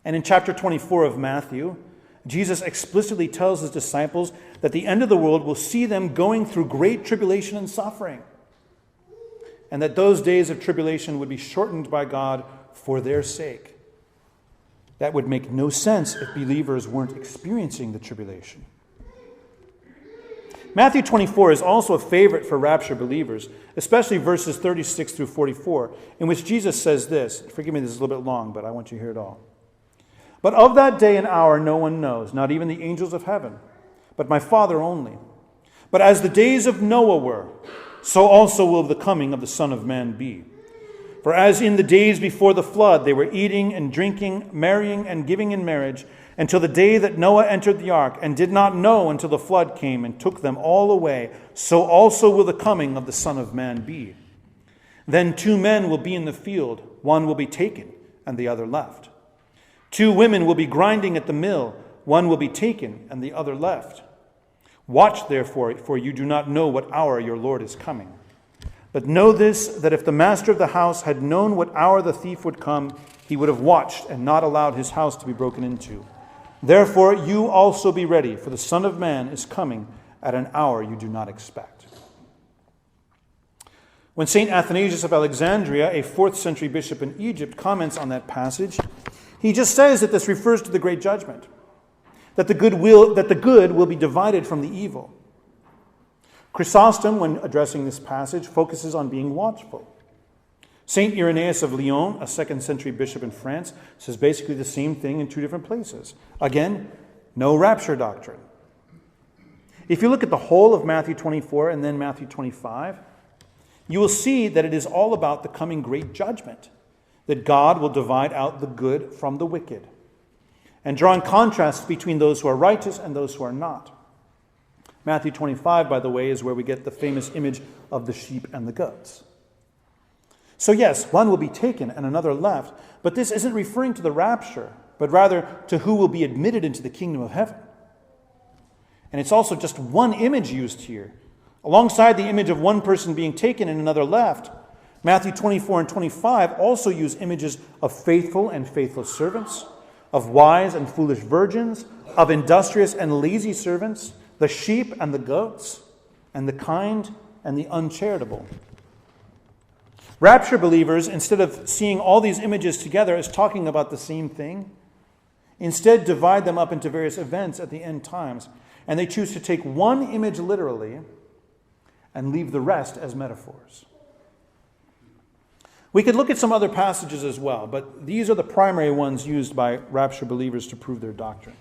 And in chapter 24 of Matthew, Jesus explicitly tells his disciples that the end of the world will see them going through great tribulation and suffering, and that those days of tribulation would be shortened by God for their sake. That would make no sense if believers weren't experiencing the tribulation. Matthew 24 is also a favorite for rapture believers, especially verses 36 through 44, in which Jesus says this. Forgive me, this is a little bit long, but I want you to hear it all. But of that day and hour no one knows, not even the angels of heaven, but my Father only. But as the days of Noah were, so also will the coming of the Son of Man be. For as in the days before the flood they were eating and drinking, marrying and giving in marriage, until the day that Noah entered the ark, and did not know until the flood came and took them all away, so also will the coming of the Son of Man be. Then 2 men will be in the field, one will be taken and the other left. 2 women will be grinding at the mill, one will be taken and the other left. Watch therefore, for you do not know what hour your Lord is coming. But know this, that if the master of the house had known what hour the thief would come, he would have watched and not allowed his house to be broken into. Therefore you also be ready, for the Son of Man is coming at an hour you do not expect. When St. Athanasius of Alexandria, a 4th century bishop in Egypt, comments on that passage, he just says that this refers to the great judgment, that the good will be divided from the evil. Chrysostom, when addressing this passage, focuses on being watchful. St. Irenaeus of Lyon, a 2nd century bishop in France, says basically the same thing in 2 different places. Again, no rapture doctrine. If you look at the whole of Matthew 24 and then Matthew 25, you will see that it is all about the coming great judgment, that God will divide out the good from the wicked, and drawing contrasts between those who are righteous and those who are not. Matthew 25, by the way, is where we get the famous image of the sheep and the goats. So yes, one will be taken and another left, but this isn't referring to the rapture, but rather to who will be admitted into the kingdom of heaven. And it's also just one image used here. Alongside the image of one person being taken and another left, Matthew 24 and 25 also use images of faithful and faithless servants, of wise and foolish virgins, of industrious and lazy servants, the sheep and the goats, and the kind and the uncharitable. Rapture believers, instead of seeing all these images together as talking about the same thing, instead divide them up into various events at the end times, and they choose to take one image literally and leave the rest as metaphors. We could look at some other passages as well, but these are the primary ones used by rapture believers to prove their doctrine.